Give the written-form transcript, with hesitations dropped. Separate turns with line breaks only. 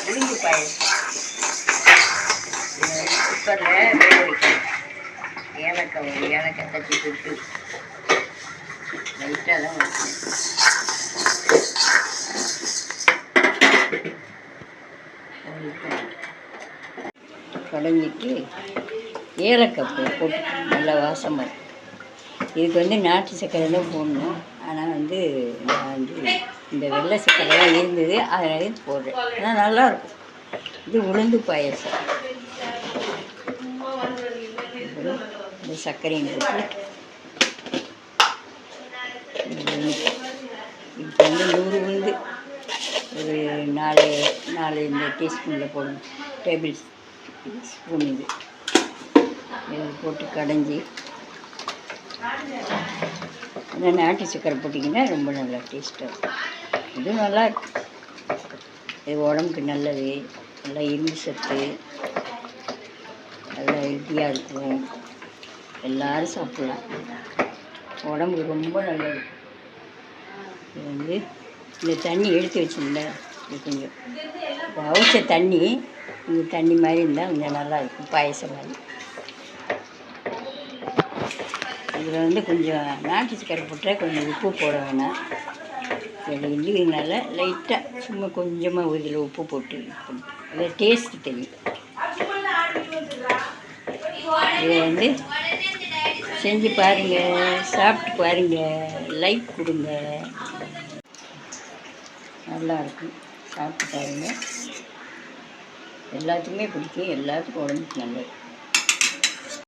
உளுந்து பாயசம் குக்கரில் வேக வைக்கணும். ஏலக்காய் தட்டி போட்டு லைட்டாக தான் வைக்கணும். கடைஞ்சிட்டு ஏலக்காய் போட்டு நல்லா வாசமாக இருக்கும். இதுக்கு நாட்டு சர்க்கரை தான் போடணும். ஆனால் நான் இந்த வெள்ளை சர்க்கரைலாம் இருந்தது, அதில் போடுறேன். ஆனால் நல்லாயிருக்கும். இது உளுந்து பாயசம். இந்த சர்க்கரையும் போட்டு இப்போ 100 உளுந்து ஒரு 4 இந்த டீஸ்பூனில் போடணும். டேபிள் ஸ்பூன் இது போட்டு கடைஞ்சி நாட்டு சர்க்கரை போட்டிங்கன்னா ரொம்ப நல்லா டேஸ்ட்டாக இருக்கும். இது நல்லாயிருக்கும். இது உடம்புக்கு நல்லது. நல்லா இரும்பு சத்து, நல்லா ஹெல்த்தியாக இருக்கும். எல்லோரும் சாப்பிட்லாம். உடம்புக்கு ரொம்ப நல்லது. இது இந்த தண்ணி எடுத்து வச்சுருந்தா இது கொஞ்சம் அவிச்ச தண்ணி, இந்த தண்ணி மாதிரி இருந்தால் கொஞ்சம் நல்லாயிருக்கும். பாயசம் மாதிரி. இதில் கொஞ்சம் நாட்டு சர்க்கரை போட்டால் கொஞ்சம் உப்பு போட வேணாம். இதனால லைட்டாக சும்மா கொஞ்சமாக இதில் உப்பு போட்டு அதில் டேஸ்ட்டு தெரியும். இதை செஞ்சு பாருங்கள், சாப்பிட்டு பாருங்கள், லைக் கொடுங்க. நல்லாயிருக்கும். சாப்பிட்டு பாருங்கள். எல்லாத்துக்குமே பிடிக்கும். எல்லாத்துக்கும் உடம்புக்கு நல்லது.